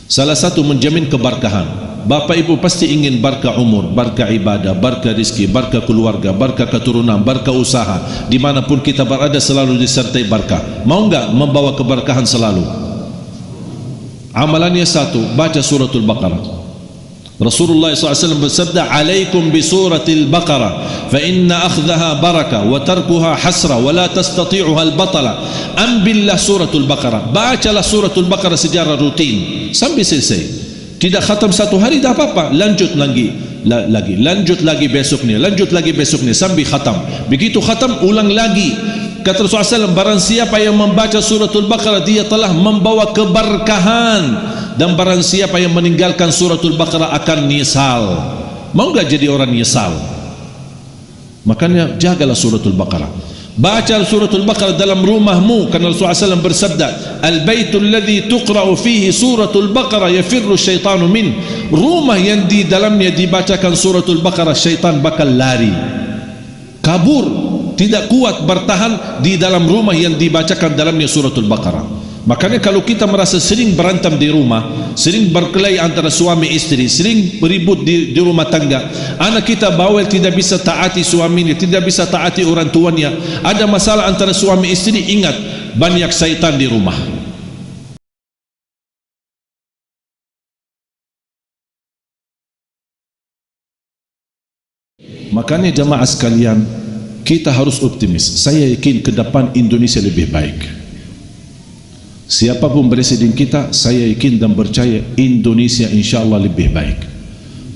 Salah satu menjamin keberkahan. Bapak ibu pasti ingin berkah umur, berkah ibadah, berkah rizki, berkah keluarga, berkah keturunan, berkah usaha. Dimanapun kita berada selalu disertai berkah. Mau enggak membawa keberkahan selalu? Amalannya satu, baca suratul Baqarah. Rasulullah SAW bersabda, alaikum bi suratil Baqarah fa inna akhdaha barakah wa tarkuha hasra wa la tastati'uha al-batala. Ambillah suratul Baqarah, bacalah suratul Baqarah secara rutin sampai selesai. Tidak khatam satu hari dah apa-apa, lanjut lagi, lanjut lagi besoknya, lanjut lagi besoknya sampai khatam. Begitu khatam ulang lagi. Kata Rasulullah SAW, barang siapa yang membaca suratul Baqarah dia telah membawa keberkahan, dan barang siapa yang meninggalkan suratul Baqarah akan nyesal. Mau enggak jadi orang nyesal? Makanya jagalah suratul Baqarah. Baca suratul Baqarah dalam rumahmu, karena Rasulullah SAW bersabda, al-baitul ladzi tuqra'u fihi suratul Baqarah yafirru syaitanu min. Rumah yang di dalamnya dibacakan suratul Baqarah, syaitan bakal lari, kabur, tidak kuat bertahan di dalam rumah yang dibacakan dalamnya suratul Baqarah. Makanya kalau kita merasa sering berantem di rumah, sering berkelahi antara suami istri, sering beribut di rumah tangga, anak kita bawel tidak bisa taati suaminya, tidak bisa taati orang tuanya, ada masalah antara suami istri, ingat banyak syaitan di rumah. Makanya jamaah sekalian, kita harus optimis. Saya yakin ke depan Indonesia lebih baik. Siapapun presiden kita, saya yakin dan percaya Indonesia insya Allah lebih baik.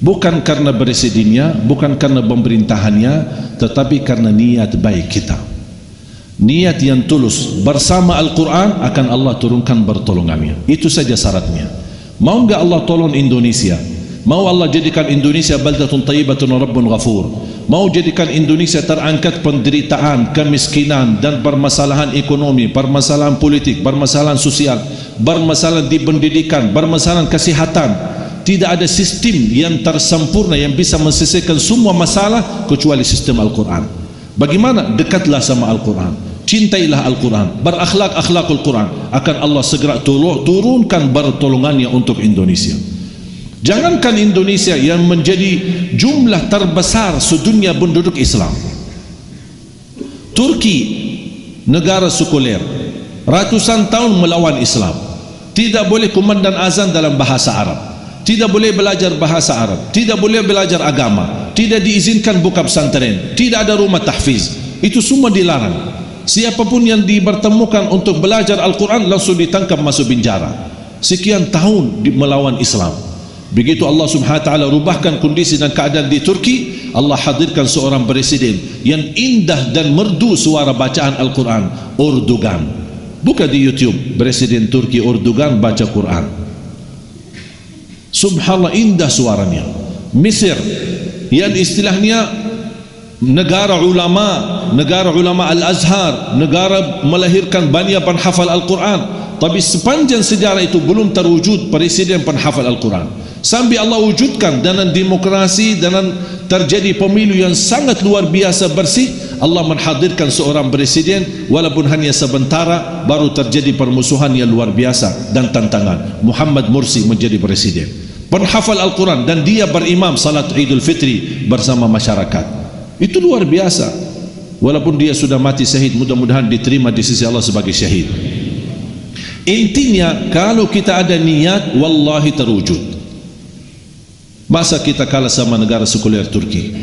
Bukan karena presidennya, bukan karena pemerintahannya, tetapi karena niat baik kita. Niat yang tulus bersama Al-Quran akan Allah turunkan pertolongannya. Itu saja syaratnya. Mau enggak Allah tolong Indonesia? Mau Allah jadikan Indonesia baldatun tayyibatun rabbun ghafur? Mau jadikan Indonesia terangkat penderitaan, kemiskinan dan permasalahan ekonomi, permasalahan politik, permasalahan sosial, permasalahan di pendidikan, permasalahan kesehatan? Tidak ada sistem yang tersempurna yang bisa menyelesaikan semua masalah kecuali sistem Al-Quran. Bagaimana? Dekatlah sama Al-Quran, cintailah Al-Quran, berakhlak akhlakul Quran, akan Allah segera turunkan pertolongannya untuk Indonesia. Jangankan Indonesia yang menjadi jumlah terbesar sedunia penduduk Islam, Turki, negara sekuler, ratusan tahun melawan Islam, tidak boleh kumandang azan dalam bahasa Arab, tidak boleh belajar bahasa Arab, tidak boleh belajar agama, tidak diizinkan buka pesantren, tidak ada rumah tahfiz, itu semua dilarang. Siapapun yang dipertemukan untuk belajar Al-Quran langsung ditangkap masuk penjara. Sekian tahun melawan Islam. Begitu Allah subhanahu wa ta'ala rubahkan kondisi dan keadaan di Turki, Allah hadirkan seorang presiden yang indah dan merdu suara bacaan Al-Quran, Erdogan. Buka di YouTube, presiden Turki Erdogan baca Quran. Subhanallah, indah suaranya. Mesir yang istilahnya negara ulama Al-Azhar, negara melahirkan banyak penghafal Al-Quran, tapi sepanjang sejarah itu belum terwujud presiden penghafal Al-Quran. Sampai Allah wujudkan dengan demokrasi, dan terjadi pemilu yang sangat luar biasa bersih, Allah menghadirkan seorang presiden walaupun hanya sebentar, baru terjadi permusuhan yang luar biasa dan tantangan. Muhammad Mursi menjadi presiden, penghafal Al-Quran, dan dia berimam salat Idul Fitri bersama masyarakat. Itu luar biasa. Walaupun dia sudah mati syahid, mudah-mudahan diterima di sisi Allah sebagai syahid. Intinya kalau kita ada niat, wallahi terwujud. Masa kita kalah sama negara sekuler Turki?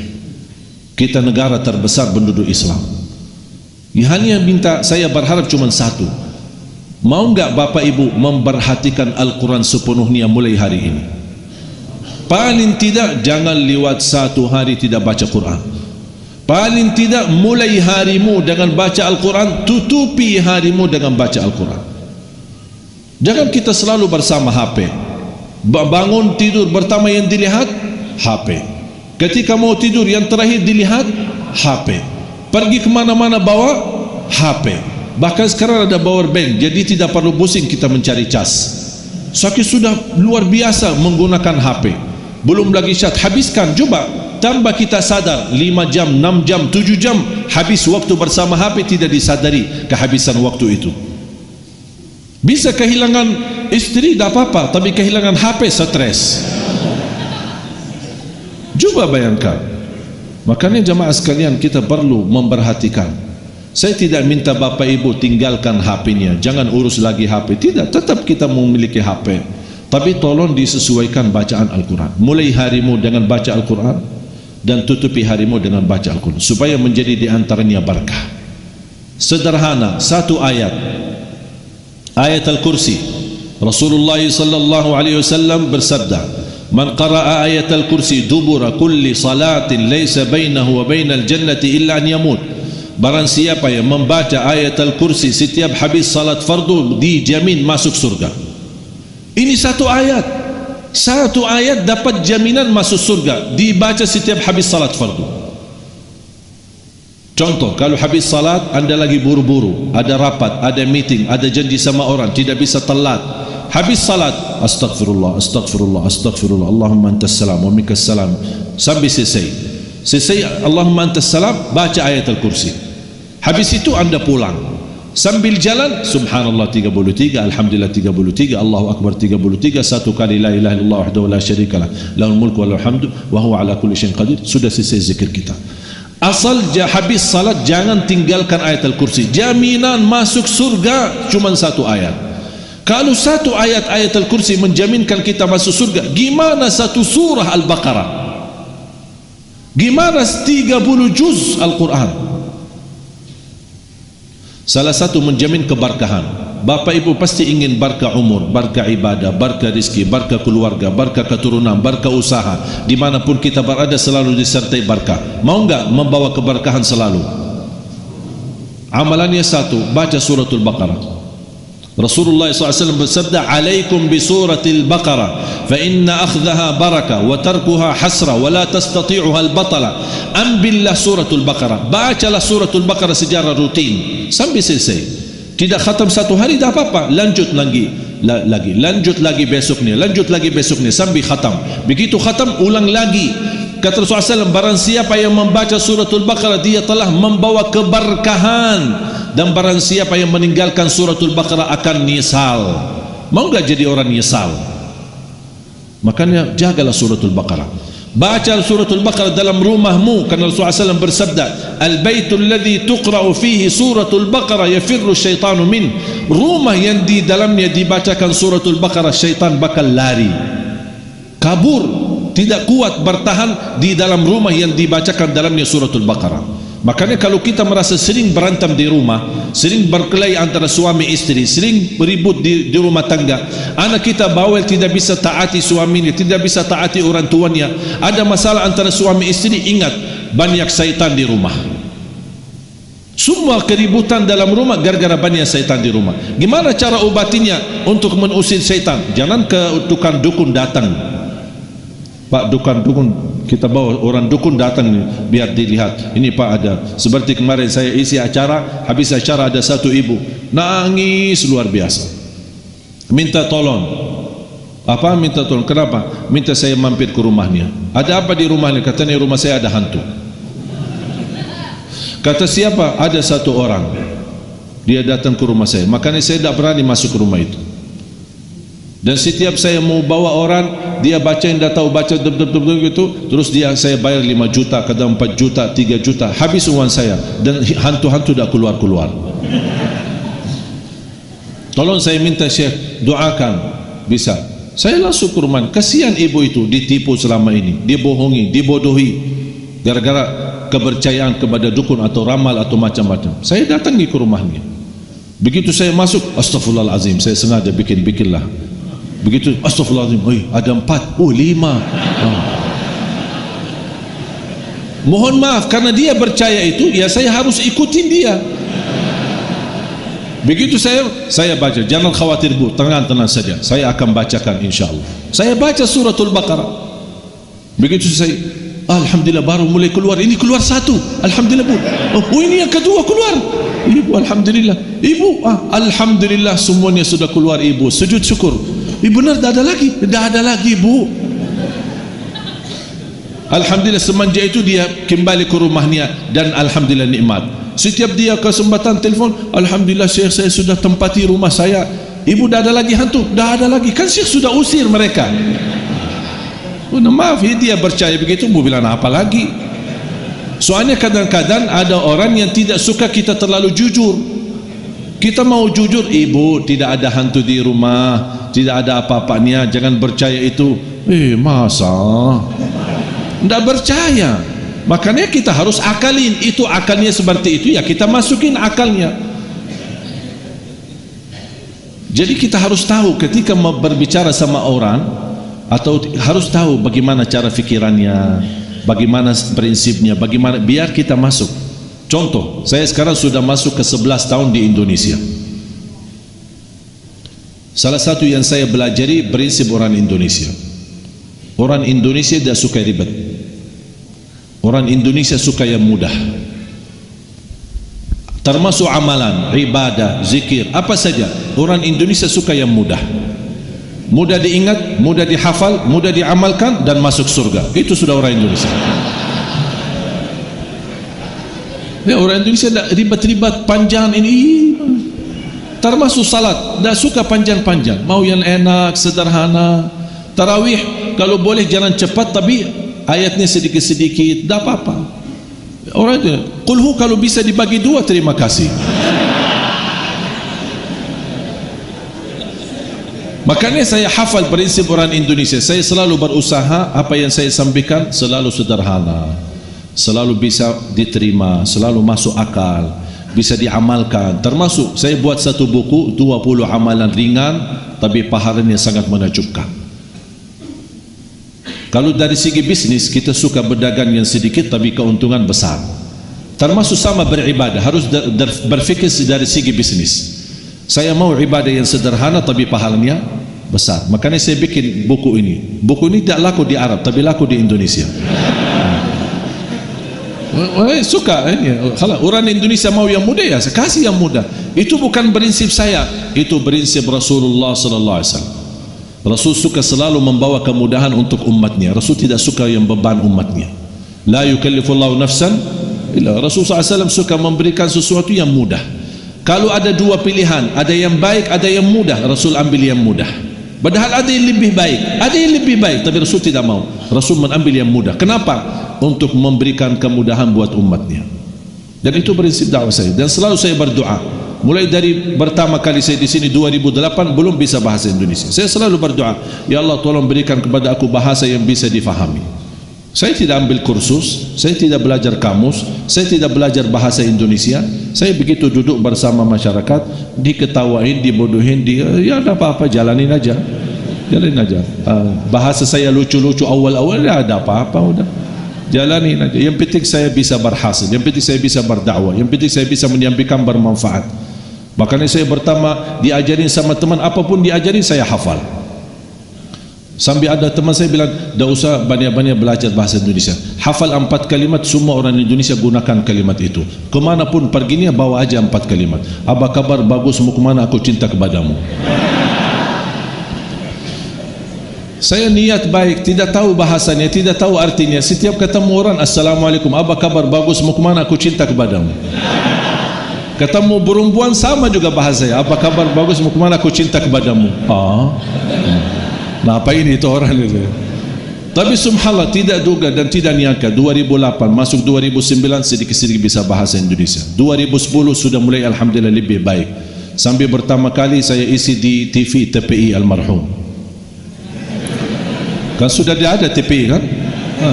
Kita negara terbesar penduduk Islam. Hanya minta, saya berharap cuma satu. Mau enggak Bapak Ibu memperhatikan Al-Quran sepenuhnya mulai hari ini? Paling tidak jangan lewat satu hari tidak baca Quran. Paling tidak mulai harimu dengan baca Al-Quran, tutupi harimu dengan baca Al-Quran. Jangan kita selalu bersama HP. Bangun tidur pertama yang dilihat HP, ketika mau tidur yang terakhir dilihat HP, pergi kemana-mana bawa HP. Bahkan sekarang ada power bank, jadi tidak perlu pusing kita mencari cas. Sakit sudah luar biasa menggunakan HP. Belum lagi syat, habiskan, coba tambah kita sadar 5 jam, 6 jam, 7 jam habis waktu bersama HP, tidak disadari kehabisan waktu itu. Bisa kehilangan istri tak apa-apa, tapi kehilangan HP stres. Cuba bayangkan. Makanya jamaah sekalian, kita perlu memperhatikan. Saya tidak minta bapak ibu tinggalkan HP-nya, jangan urus lagi HP. Tidak, tetap kita memiliki HP, tapi tolong disesuaikan bacaan Al-Quran. Mulai harimu dengan baca Al-Quran dan tutupi harimu dengan baca Al-Quran, supaya menjadi diantaranya berkah. Sederhana, satu ayat, ayat Al-Kursi. Rasulullah sallallahu alaihi wasallam bersabda, "Man qara'a ayat Al-Kursi dubura kulli salatin laysa bainahu wa bainal jannati illa an yamut." Barang siapa yang membaca ayat Al-Kursi setiap habis salat fardu, dijamin masuk surga. Ini satu ayat. Satu ayat dapat jaminan masuk surga, dibaca setiap habis salat fardu. Contoh, kalau habis salat anda lagi buru-buru, ada rapat, ada meeting, ada janji sama orang, tidak bisa telat. Habis salat, astagfirullah, astagfirullah, astagfirullah, Allahumma antas salam wa minkas salam, sampai selesai. Selesai Allahumma antas salam, baca ayat Al-Kursi. Habis itu anda pulang, sambil jalan subhanallah 33, alhamdulillah 33, Allahu akbar 33, satu kali la ilaha illallah wahdahu la syarika lah, lahul mulku wa lahul hamdu wa huwa ala kulli syai'in qadir. Sudah selesai zikir kita. Asal habis salat jangan tinggalkan ayat Al-Kursi. Jaminan masuk surga cuma satu ayat. Kalau satu ayat Al-Kursi menjaminkan kita masuk surga, gimana satu surah Al-Baqarah? Gimana 30 juz Al-Quran? Salah satu menjamin keberkahan. Bapak ibu pasti ingin berkah umur, berkah ibadah, berkah rizki, berkah keluarga, berkah keturunan, berkah usaha. Dimanapun kita berada selalu disertai berkah. Mau enggak membawa keberkahan selalu? Amalannya satu, baca suratul Baqarah. Rasulullah SAW bersabda, "Alaikum bi suratil Baqarah, fa inna akhdaha barakah wa tarkuha hasra wa la tastati'uha al-batala." Ambillah suratul Baqarah, bacalah suratul Baqarah secara rutin sampai selesai. Tidak khatam satu hari tak apa-apa, lanjut lagi, lanjut lagi besoknya, lanjut lagi besoknya sampai khatam. Begitu khatam, ulang lagi. Kata Rasulullah SAW, barang siapa yang membaca suratul Baqarah, dia telah membawa keberkahan. Dan barang siapa yang meninggalkan suratul Baqarah akan nyesal. Mau enggak jadi orang nyesal? Makanya jagalah suratul Baqarah. Baca suratul Baqarah dalam rumahmu, karena Rasulullah SAW bersabda, "Al-baitul ladzi tuqra'u fihi suratul Baqarah yafirru syaitanu min." Rumah yang di dalamnya dibacakan suratul Baqarah, syaitan bakal lari, kabur, tidak kuat bertahan di dalam rumah yang dibacakan dalamnya suratul Baqarah. Makanya kalau kita merasa sering berantem di rumah, sering berkelahi antara suami istri, sering beribut di rumah tangga, anak kita bawel tidak bisa taati suaminya, tidak bisa taati orang tuanya, ada masalah antara suami istri, ingat banyak syaitan di rumah. Semua keributan dalam rumah gara-gara banyak syaitan di rumah. Gimana cara obatinya untuk mengusir syaitan? Jangan ke tukang dukun datang. Pak, dukun kita bawa orang dukun datang biar dilihat. Ini Pak ada. Seperti kemarin saya isi acara, habis acara ada satu ibu nangis luar biasa, minta tolong. Apa minta tolong? Kenapa? Minta saya mampir ke rumahnya. Ada apa di rumahnya? Katanya rumah saya ada hantu. Kata siapa? Ada satu orang, dia datang ke rumah saya. Makanya saya tidak berani masuk ke rumah itu. Dan setiap saya mau bawa orang, dia baca yang dah tahu baca gitu, terus saya bayar 5 juta, kadang 4 juta, 3 juta, habis uang saya, dan hantu-hantu dah keluar-keluar. Tolong saya minta Syekh doakan, bisa. Saya langsung ke rumah. Kasihan ibu itu ditipu selama ini, dibohongi, dibodohi, gara-gara kepercayaan kepada dukun atau ramal atau macam-macam. Saya datangi ke rumahnya. Begitu saya masuk, astagfirullahalazim, saya sengaja bikin-bikinlah. Begitu, astagfirullahaladzim, ada 4, 5. Mohon maaf, karena dia percaya itu, ya saya harus ikutin dia. Begitu saya baca, jangan khawatir bu, tenang-tenang saja, saya akan bacakan insyaAllah. Saya baca suratul Baqarah. Begitu saya, alhamdulillah baru mulai keluar, ini keluar satu, alhamdulillah bu. Oh ini yang kedua keluar, ibu alhamdulillah, ibu alhamdulillah semuanya sudah keluar ibu, sujud syukur. Benar, dah ada lagi bu. Alhamdulillah semenjak itu dia kembali ke rumahnya dan alhamdulillah nikmat. Setiap dia kesempatan telefon, alhamdulillah Syekh saya sudah tempati rumah saya. ibu dah ada lagi hantu, dah ada lagi, kan Syekh sudah usir mereka. Maaf, dia percaya begitu, mau bilang apa lagi? Soalnya kadang-kadang ada orang yang tidak suka kita terlalu jujur. Kita mau jujur, ibu tidak ada hantu di rumah, tidak ada apa-apanya, jangan percaya itu. Masa? Tidak percaya. Makanya kita harus akalin, itu akalnya seperti itu, ya kita masukin akalnya. Jadi kita harus tahu ketika berbicara sama orang, atau harus tahu bagaimana cara fikirannya, bagaimana prinsipnya, bagaimana biar kita masuk. Contoh, saya sekarang sudah masuk ke 11 tahun di Indonesia. Salah satu yang saya belajari prinsip orang Indonesia. Orang Indonesia tidak suka ribet. Orang Indonesia suka yang mudah. Termasuk amalan, ibadah, zikir, apa saja. Orang Indonesia suka yang mudah. Mudah diingat, mudah dihafal, mudah diamalkan, dan masuk surga. Itu sudah orang Indonesia. Ya, orang Indonesia tidak ribet-ribet panjang ini. Termasuk salat, tidak suka panjang-panjang, mau yang enak, sederhana. Tarawih kalau boleh jangan cepat, tapi ayatnya sedikit-sedikit, tidak apa-apa. Orang itu qulhu kalau bisa dibagi dua, terima kasih. Makanya saya hafal prinsip orang Indonesia. Saya selalu berusaha apa yang saya sampaikan selalu sederhana, selalu bisa diterima, selalu masuk akal, bisa diamalkan. Termasuk saya buat satu buku 20 amalan ringan tapi pahalanya sangat menakjubkan. Kalau dari segi bisnis, kita suka berdagang yang sedikit tapi keuntungan besar. Termasuk sama beribadah, harus berfikir dari segi bisnis. Saya mau ibadah yang sederhana tapi pahalanya besar. Makanya saya bikin buku ini. Buku ini tidak laku di Arab tapi laku di Indonesia. Suka ini. Orang Indonesia mau yang mudah, ya saya kasih yang mudah. Itu bukan prinsip saya, itu prinsip Rasulullah sallallahu alaihi wasallam. Rasul suka selalu membawa kemudahan untuk umatnya. Rasul tidak suka yang beban umatnya. La yukallifullahu nafsan illa. Rasul sallallahu alaihi wasallam suka memberikan sesuatu yang mudah. Kalau ada dua pilihan, ada yang baik, ada yang mudah, Rasul ambil yang mudah. Padahal ada yang lebih baik, ada yang lebih baik, tapi Rasul tidak mau. Rasul mengambil yang mudah. Kenapa? Untuk memberikan kemudahan buat umatnya. Dan itu prinsip dakwah saya. Dan selalu saya berdoa. Mulai dari pertama kali saya di sini 2008 belum bisa bahasa Indonesia. Saya selalu berdoa, ya Allah tolong berikan kepada aku bahasa yang bisa difahami. Saya tidak ambil kursus, saya tidak belajar kamus, saya tidak belajar bahasa Indonesia. Saya begitu duduk bersama masyarakat, diketawain, dibodohin, ya ada apa-apa, jalanin aja. Jalanin aja. Bahasa saya lucu-lucu awal-awal, ya ada apa-apa, udah. Jalanin aja. Yang penting saya bisa berhasil, yang penting saya bisa berdakwah, yang penting saya bisa menyampaikan bermanfaat. Makanya saya pertama diajarin sama teman, apapun diajarin saya hafal. Sampai ada teman saya bilang, tidak usah banyak-banyak belajar bahasa Indonesia, hafal 4 kalimat, semua orang Indonesia gunakan kalimat itu. Kemanapun perginya bawa aja 4 kalimat. Apa kabar, bagus, mau kemana, aku cinta kepadamu. Saya niat baik, tidak tahu bahasanya, tidak tahu artinya. Setiap ketemu orang, assalamualaikum, apa kabar, bagus, mau kemana, aku cinta kepadamu. Ketemu perempuan sama juga bahasanya, apa kabar, bagus, mau kemana, aku cinta kepadamu. Nah apa ini itu orang itu. Tapi subhanallah, tidak duga dan tidak nyangka 2008 masuk 2009 sedikit-sedikit bisa bahasa Indonesia. 2010 sudah mulai alhamdulillah lebih baik. Sampai pertama kali saya isi di TV TPI almarhum. Kan sudah ada TPI kan?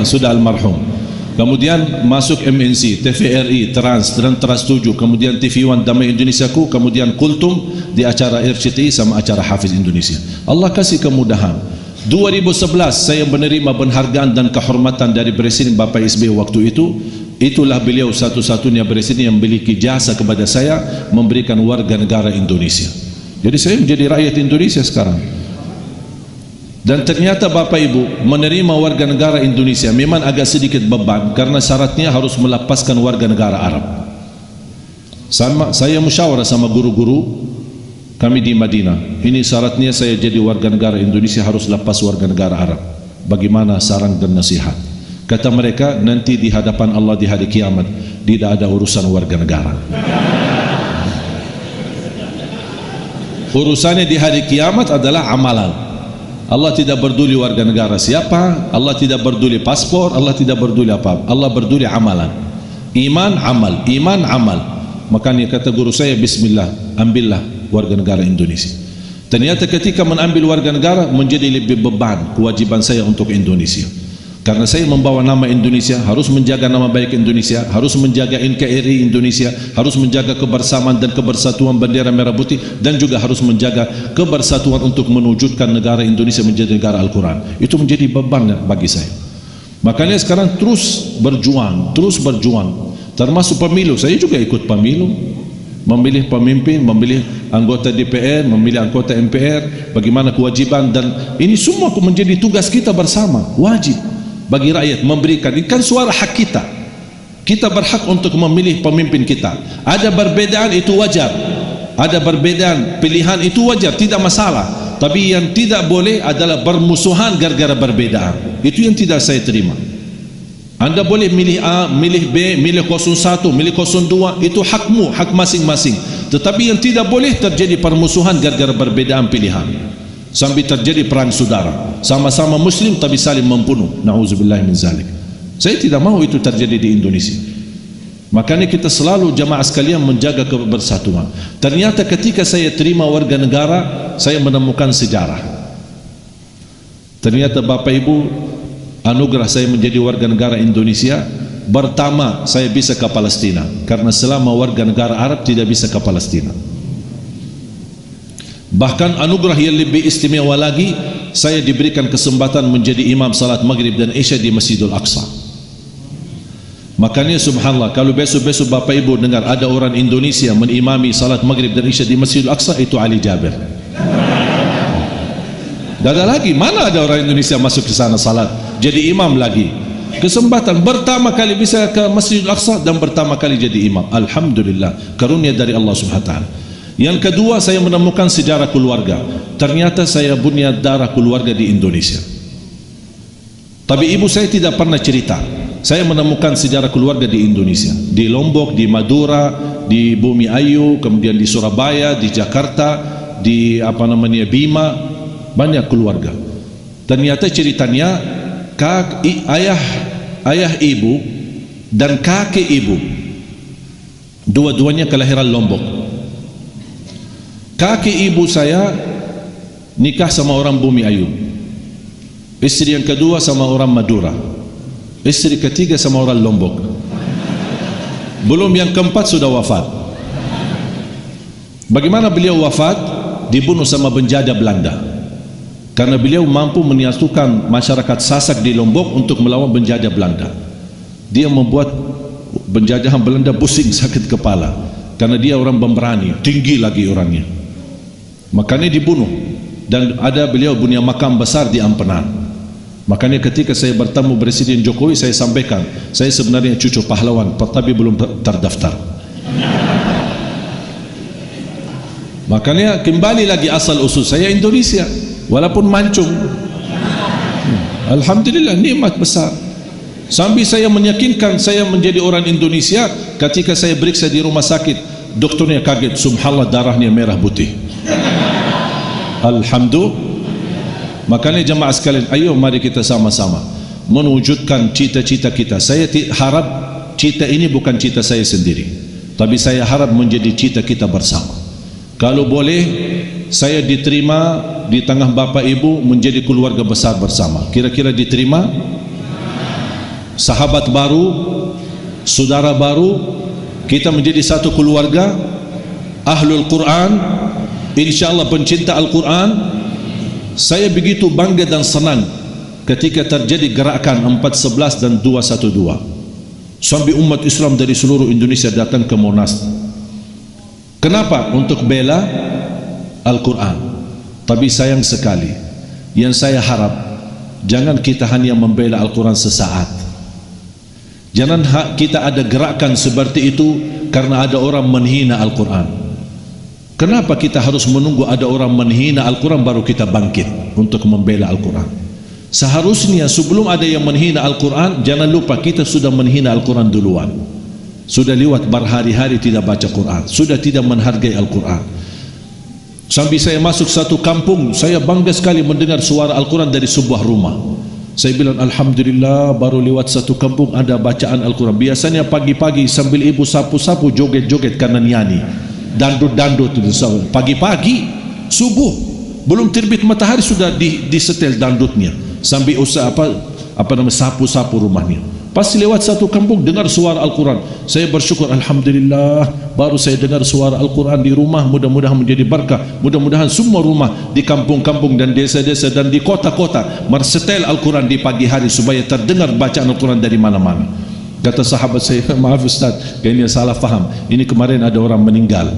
Sudah almarhum. Kemudian masuk MNC, TVRI, Trans dan Trans 7, kemudian TV One Damai Indonesiaku, kemudian Kultum di acara RCTI sama acara Hafiz Indonesia. Allah kasih kemudahan. 2011 saya menerima penghargaan dan kehormatan dari Presiden Bapak SBY waktu itu. Itulah beliau satu-satunya presiden yang memiliki jasa kepada saya memberikan warga negara Indonesia. Jadi saya menjadi rakyat Indonesia sekarang. Dan ternyata Bapak Ibu menerima warga negara Indonesia memang agak sedikit beban karena syaratnya harus melepaskan warga negara Arab. Saya musyawarah sama guru-guru kami di Madinah. Ini syaratnya saya jadi warga negara Indonesia harus lepas warga negara Arab. Bagaimana saran dan nasihat? Kata mereka, nanti di hadapan Allah di hari kiamat tidak ada urusan warga negara. Urusannya di hari kiamat adalah amalan. Allah tidak peduli warga negara siapa, Allah tidak peduli paspor, Allah tidak peduli apa. Allah peduli amalan. Iman, amal, iman, amal. Makanya kata guru saya, bismillah, ambillah warga negara Indonesia. Ternyata ketika mengambil warga negara menjadi lebih beban kewajiban saya untuk Indonesia. Karena saya membawa nama Indonesia, harus menjaga nama baik Indonesia, harus menjaga NKRI Indonesia, harus menjaga kebersamaan dan kebersatuan bendera merah putih, dan juga harus menjaga kebersatuan untuk mewujudkan negara Indonesia menjadi negara Al-Quran. Itu menjadi beban bagi saya. Makanya sekarang terus berjuang, termasuk pemilu. Saya juga ikut pemilu, memilih pemimpin, memilih anggota DPR, memilih anggota MPR, bagaimana kewajiban, dan ini semua menjadi tugas kita bersama, wajib bagi rakyat memberikan. Ini kan suara hak kita. Kita berhak untuk memilih pemimpin kita. Ada perbedaan, itu wajar. Ada perbedaan pilihan, itu wajar, tidak masalah. Tapi yang tidak boleh adalah bermusuhan gara-gara perbedaan. Itu yang tidak saya terima. Anda boleh milih A, milih B, milih 01, milih 02, itu hakmu, hak masing-masing. Tetapi yang tidak boleh terjadi permusuhan gara-gara perbedaan pilihan, sampai terjadi perang saudara, sama-sama muslim tapi saling membunuh. Na'udzubillah min zalik. Saya tidak mau itu terjadi di Indonesia. Makanya kita selalu jamaah sekalian menjaga kebersatuan. Ternyata ketika saya terima warga negara, saya menemukan sejarah. Ternyata Bapak Ibu anugerah saya menjadi warga negara Indonesia. Pertama, saya bisa ke Palestina, karena selama warga negara Arab tidak bisa ke Palestina. Bahkan anugerah yang lebih istimewa lagi, saya diberikan kesempatan menjadi imam salat maghrib dan isya di Masjidul Aqsa. Makanya subhanallah, kalau besok-besok Bapak Ibu dengar ada orang Indonesia menimami salat maghrib dan isya di Masjidul Aqsa, itu Ali Jabir. Tidak ada lagi, mana ada orang Indonesia masuk ke sana salat jadi imam lagi. Kesempatan pertama kali bisa ke Masjidul Aqsa dan pertama kali jadi imam. Alhamdulillah, karunia dari Allah Subhanahu wa taala. Yang kedua, saya menemukan sejarah keluarga. Ternyata saya punya darah keluarga di Indonesia. Tapi ibu saya tidak pernah cerita. Saya menemukan sejarah keluarga di Indonesia, di Lombok, di Madura, di Bumi Ayu, kemudian di Surabaya, di Jakarta, di Bima, banyak keluarga. Ternyata ceritanya ayah ibu dan kakek ibu dua-duanya kelahiran Lombok. Kakek ibu saya nikah sama orang Bumi Ayu, istri yang kedua sama orang Madura, istri ketiga sama orang Lombok, belum yang keempat sudah wafat. Bagaimana beliau wafat? Dibunuh sama penjajah Belanda, karena beliau mampu menyatukan masyarakat Sasak di Lombok untuk melawan penjajah Belanda. Dia membuat penjajahan Belanda pusing, sakit kepala, karena dia orang pemberani, tinggi lagi orangnya. Makanya dibunuh, dan ada beliau punya makam besar di Ampenan. Makanya ketika saya bertemu Presiden Jokowi, saya sampaikan saya sebenarnya cucu pahlawan tapi belum terdaftar. Makanya kembali lagi asal usul saya Indonesia, walaupun mancung. Alhamdulillah, nikmat besar. Sampai saya meyakinkan saya menjadi orang Indonesia ketika saya periksa di rumah sakit, dokternya kaget, subhanallah darahnya merah putih. Alhamdulillah. Makanya jemaah sekalian, ayo mari kita sama-sama mewujudkan cita-cita kita. Saya harap cita ini bukan cita saya sendiri, tapi saya harap menjadi cita kita bersama. Kalau boleh saya diterima di tengah Bapak Ibu menjadi keluarga besar bersama. Kira-kira diterima? Sahabat baru, saudara baru, kita menjadi satu keluarga Ahlul Quran, insyaallah pencinta Al-Quran. Saya begitu bangga dan senang ketika terjadi gerakan 411 dan 212, sampai umat Islam dari seluruh Indonesia datang ke Monas. Kenapa? Untuk bela Al-Quran. Tapi sayang sekali, yang saya harap jangan kita hanya membela Al-Quran sesaat. Jangan kita ada gerakan seperti itu karena ada orang menghina Al-Quran. Kenapa kita harus menunggu ada orang menghina Al-Quran baru kita bangkit untuk membela Al-Quran? Seharusnya sebelum ada yang menghina Al-Quran, jangan lupa kita sudah menghina Al-Quran duluan. Sudah lewat berhari-hari tidak baca Quran, sudah tidak menghargai Al-Quran. Sambil saya masuk satu kampung, saya bangga sekali mendengar suara Al-Quran dari sebuah rumah. Saya bilang alhamdulillah, baru lewat satu kampung ada bacaan Al-Quran. Biasanya pagi-pagi sambil ibu sapu-sapu joget-joget karena nyanyi, dandut-dandut itu. Pagi-pagi subuh belum terbit matahari sudah disetel dandutnya sambil usaha sapu-sapu rumahnya. Pas lewat satu kampung dengar suara Al-Quran, saya bersyukur alhamdulillah, baru saya dengar suara Al-Quran di rumah. Mudah-mudahan menjadi berkah. Mudah-mudahan semua rumah di kampung-kampung dan desa-desa dan di kota-kota mersetel Al-Quran di pagi hari supaya terdengar bacaan Al-Quran dari mana-mana. Kata sahabat saya, maaf Ustaz, kayaknya salah faham, ini kemarin ada orang meninggal.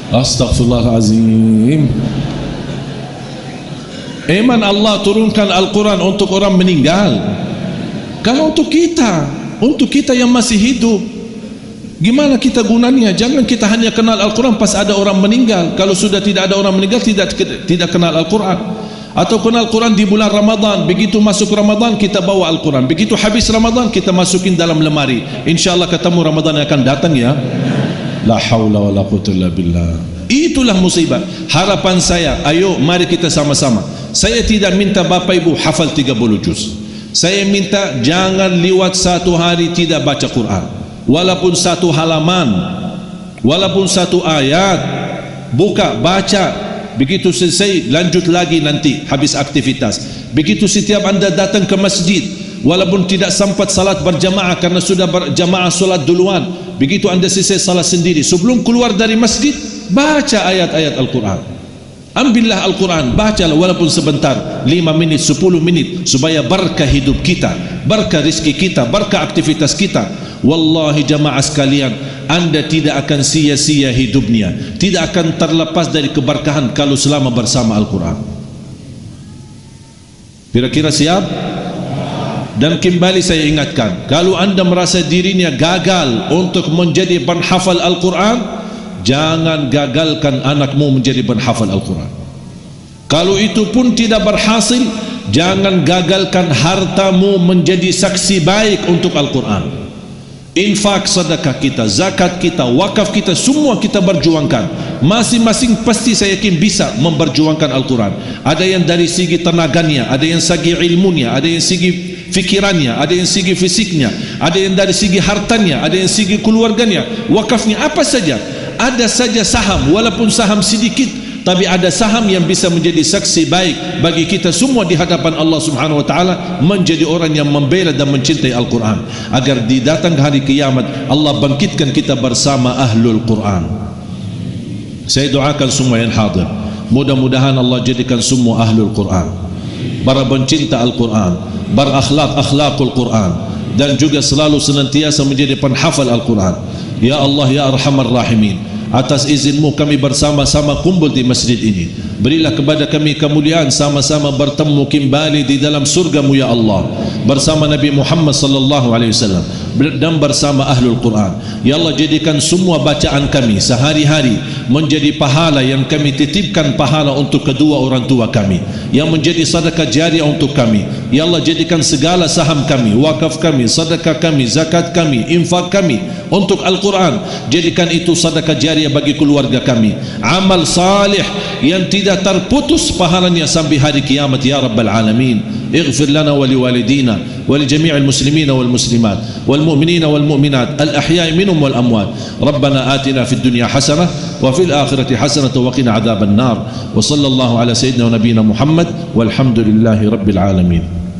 Astaghfirullahalazim. Iman Allah turunkan Al-Quran untuk orang meninggal. Kalau untuk kita yang masih hidup, gimana kita gunanya? Jangan kita hanya kenal Al-Quran pas ada orang meninggal. Kalau sudah tidak ada orang meninggal, tidak kenal Al-Quran. Atau kenal Al-Quran di bulan Ramadan, begitu masuk Ramadan kita bawa Al-Quran, begitu habis Ramadan kita masukin dalam lemari. InsyaAllah ketemu Ramadan yang akan datang ya. La haula wa la quwwata illa billah. Itulah musibah. Harapan saya, ayo mari kita sama-sama. Saya tidak minta Bapak Ibu hafal 30 juz. Saya minta jangan lewat satu hari tidak baca Quran. Walaupun satu halaman, walaupun satu ayat, buka, baca. Begitu selesai, lanjut lagi nanti habis aktivitas. Begitu setiap anda datang ke masjid, walaupun tidak sempat salat berjamaah karena sudah berjamaah salat duluan, begitu anda selesai salat sendiri, sebelum keluar dari masjid, baca ayat-ayat Al-Quran. Ambillah Al-Quran, bacalah walaupun sebentar, 5 minit, 10 menit, supaya berkah hidup kita, berkah rizki kita, berkah aktivitas kita. Wallahi jamaah sekalian, anda tidak akan sia-sia hidupnya, tidak akan terlepas dari keberkahan kalau selama bersama Al-Quran. Kira-kira siap? Dan kembali saya ingatkan, kalau anda merasa dirinya gagal untuk menjadi penghafal Al-Quran, jangan gagalkan anakmu menjadi penghafal Al-Quran. Kalau itu pun tidak berhasil, jangan gagalkan hartamu menjadi saksi baik untuk Al-Quran. Infak, sedekah kita, zakat kita, wakaf kita, semua kita berjuangkan. Masing-masing pasti saya yakin bisa memperjuangkan Al-Quran. Ada yang dari segi tenaganya, ada yang segi ilmunya, ada yang segi fikirannya, ada yang segi fisiknya, ada yang dari segi hartanya, ada yang segi keluarganya, wakafnya, apa saja. Ada saja saham, walaupun saham sedikit, tapi ada saham yang bisa menjadi saksi baik bagi kita semua di hadapan Allah Subhanahu wa taala, menjadi orang yang membela dan mencintai Al-Quran, agar di datang hari kiamat Allah bangkitkan kita bersama ahlul Quran. Saya doakan semua yang hadir, mudah-mudahan Allah jadikan semua ahlul Quran, para pencinta Al-Quran, berakhlak-akhlakul Quran, dan juga selalu senantiasa menjadi penghafal Al-Quran. Ya Allah ya Arhamar Rahimin, atas izinmu kami bersama-sama kumpul di masjid ini. Berilah kepada kami kemuliaan sama-sama bertemu kembali di dalam surgamu ya Allah, bersama Nabi Muhammad sallallahu alaihi wasallam dan bersama ahlul Quran. Ya Allah, jadikan semua bacaan kami sehari-hari menjadi pahala yang kami titipkan, pahala untuk kedua orang tua kami, yang menjadi sedekah jariah untuk kami. Ya Allah, jadikan segala saham kami, wakaf kami, sedekah kami, zakat kami, infak kami untuk Al-Quran, jadikan itu sedekah jariah bagi keluarga kami, amal salih yang tidak terputus pahalanya sampai hari kiamat ya Rabbal Alamin. اغفر لنا ولوالدينا ولجميع المسلمين والمسلمات والمؤمنين والمؤمنات الأحياء منهم والأموات. ربنا آتنا في الدنيا حسنة وفي الآخرة حسنة وقنا عذاب النار. وصلى الله على سيدنا ونبينا محمد والحمد لله رب العالمين.